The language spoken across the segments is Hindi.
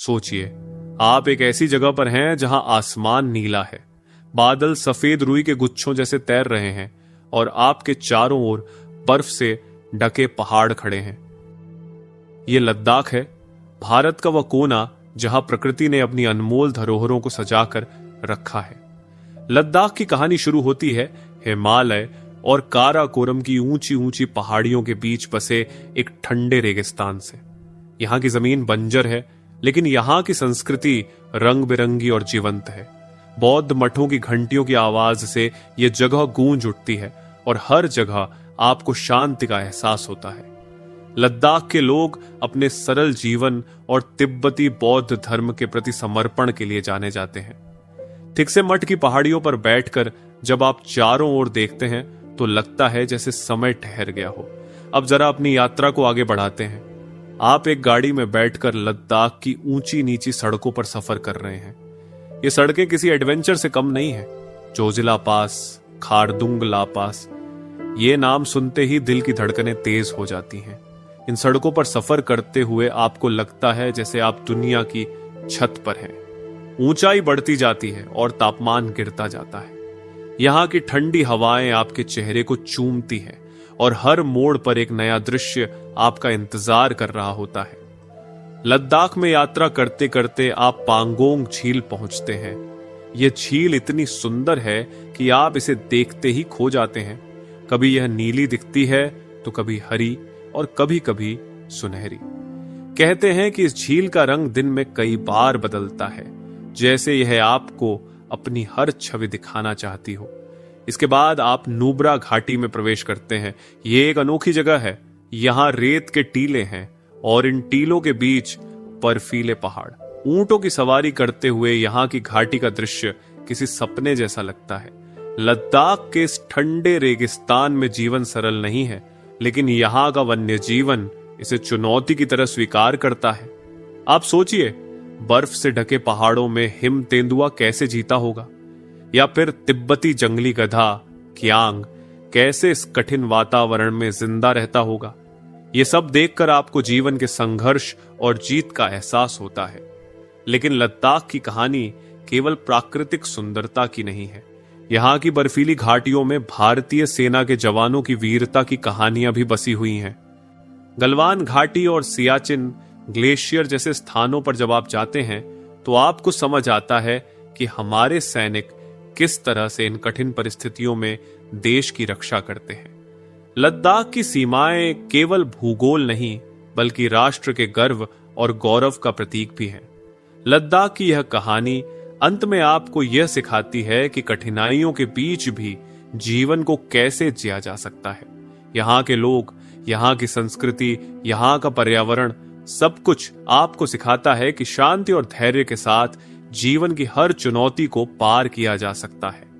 सोचिए, आप एक ऐसी जगह पर हैं जहां आसमान नीला है, बादल सफेद रुई के गुच्छों जैसे तैर रहे हैं और आपके चारों ओर बर्फ से ढके पहाड़ खड़े हैं। यह लद्दाख है, भारत का वह कोना जहां प्रकृति ने अपनी अनमोल धरोहरों को सजाकर रखा है। लद्दाख की कहानी शुरू होती है हिमालय और काराकोरम की ऊंची ऊंची पहाड़ियों के बीच बसे एक ठंडे रेगिस्तान से। यहां की जमीन बंजर है, लेकिन यहां की संस्कृति रंग बिरंगी और जीवंत है। बौद्ध मठों की घंटियों की आवाज से यह जगह गूंज उठती है और हर जगह आपको शांति का एहसास होता है। लद्दाख के लोग अपने सरल जीवन और तिब्बती बौद्ध धर्म के प्रति समर्पण के लिए जाने जाते हैं। थिक्से मठ की पहाड़ियों पर बैठकर जब आप चारों ओर देखते हैं तो लगता है जैसे समय ठहर गया हो। अब जरा अपनी यात्रा को आगे बढ़ाते हैं। आप एक गाड़ी में बैठकर लद्दाख की ऊंची नीची सड़कों पर सफर कर रहे हैं। ये सड़कें किसी एडवेंचर से कम नहीं है। जोजिला पास, खारदुंग ला पास, ये नाम सुनते ही दिल की धड़कनें तेज हो जाती हैं। इन सड़कों पर सफर करते हुए आपको लगता है जैसे आप दुनिया की छत पर हैं। ऊंचाई बढ़ती जाती है और तापमान गिरता जाता है। यहां की ठंडी हवाएं आपके चेहरे को चूमती हैं और हर मोड़ पर एक नया दृश्य आपका इंतजार कर रहा होता है। लद्दाख में यात्रा करते करते आप पांगोंग झील पहुंचते हैं। यह झील इतनी सुंदर है कि आप इसे देखते ही खो जाते हैं। कभी यह नीली दिखती है तो कभी हरी और कभी कभी सुनहरी। कहते हैं कि इस झील का रंग दिन में कई बार बदलता है, जैसे यह आपको अपनी हर छवि दिखाना चाहती हो। इसके बाद आप नुब्रा घाटी में प्रवेश करते हैं। ये एक अनोखी जगह है। यहां रेत के टीले हैं और इन टीलों के बीच बर्फीले पहाड़। ऊंटों की सवारी करते हुए यहां की घाटी का दृश्य किसी सपने जैसा लगता है। लद्दाख के इस ठंडे रेगिस्तान में जीवन सरल नहीं है, लेकिन यहां का वन्य जीवन इसे चुनौती की तरह स्वीकार करता है। आप सोचिए, बर्फ से ढके पहाड़ों में हिम तेंदुआ कैसे जीता होगा, या फिर तिब्बती जंगली गधा कियांग कैसे इस कठिन वातावरण में जिंदा रहता होगा। ये सब देखकर आपको जीवन के संघर्ष और जीत का एहसास होता है। लेकिन लद्दाख की कहानी केवल प्राकृतिक सुंदरता की नहीं है। यहां की बर्फीली घाटियों में भारतीय सेना के जवानों की वीरता की कहानियां भी बसी हुई हैं। गलवान घाटी और सियाचिन ग्लेशियर जैसे स्थानों पर जब आप जाते हैं तो आपको समझ आता है कि हमारे सैनिक किस तरह से इन कठिन परिस्थितियों में देश की रक्षा करते हैं। लद्दाख की सीमाएं केवल भूगोल नहीं, बल्कि राष्ट्र के गर्व और गौरव का प्रतीक भी हैं। लद्दाख की यह कहानी अंत में आपको यह सिखाती है कि कठिनाइयों के बीच भी जीवन को कैसे जिया जा सकता है। यहाँ के लोग, यहाँ की संस्कृति, यहाँ का पर्यावरण, सब कुछ आपको सिखाता है कि शांति और धैर्य के साथ जीवन की हर चुनौती को पार किया जा सकता है।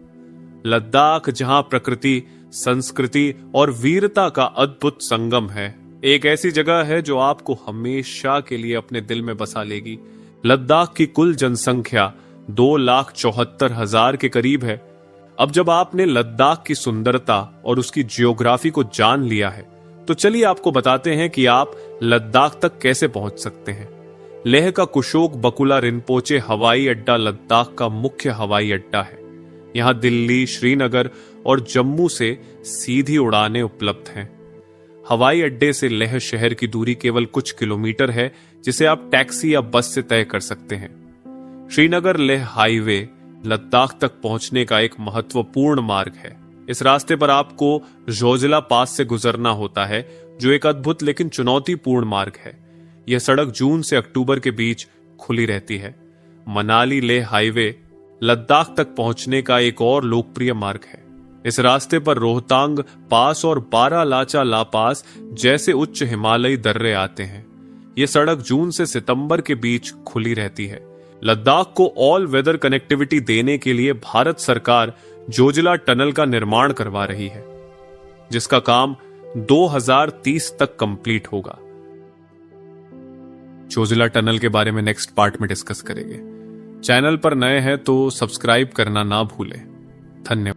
लद्दाख जहां प्रकृति, संस्कृति और वीरता का अद्भुत संगम है, एक ऐसी जगह है जो आपको हमेशा के लिए अपने दिल में बसा लेगी। लद्दाख की कुल जनसंख्या 2,74,000 के करीब है। अब जब आपने लद्दाख की सुंदरता और उसकी जियोग्राफी को जान लिया है, तो चलिए आपको बताते हैं कि आप लद्दाख तक कैसे पहुंच सकते हैं। लेह का कुशोक बकुला रिनपोचे हवाई अड्डा लद्दाख का मुख्य हवाई अड्डा है। यहां दिल्ली, श्रीनगर और जम्मू से सीधी उड़ानें उपलब्ध हैं। हवाई अड्डे से लेह शहर की दूरी केवल कुछ किलोमीटर है, जिसे आप टैक्सी या बस से तय कर सकते हैं। श्रीनगर लेह हाईवे लद्दाख तक पहुंचने का एक महत्वपूर्ण मार्ग है। इस रास्ते पर आपको जोजिला पास से गुजरना होता है, जो एक अद्भुत लेकिन चुनौतीपूर्ण मार्ग है। यह सड़क जून से अक्टूबर के बीच खुली रहती है। मनाली लेह हाईवे लद्दाख तक पहुंचने का एक और लोकप्रिय मार्ग है। इस रास्ते पर रोहतांग पास और बारालाचा ला पास जैसे उच्च हिमालयी दर्रे आते हैं। यह सड़क जून से सितंबर के बीच खुली रहती है। लद्दाख को ऑल वेदर कनेक्टिविटी देने के लिए भारत सरकार जोजिला टनल का निर्माण करवा रही है, जिसका काम 2030 तक कंप्लीट होगा। जोजिला टनल के बारे में नेक्स्ट पार्ट में डिस्कस करेंगे। चैनल पर नए हैं तो सब्सक्राइब करना ना भूलें। धन्यवाद।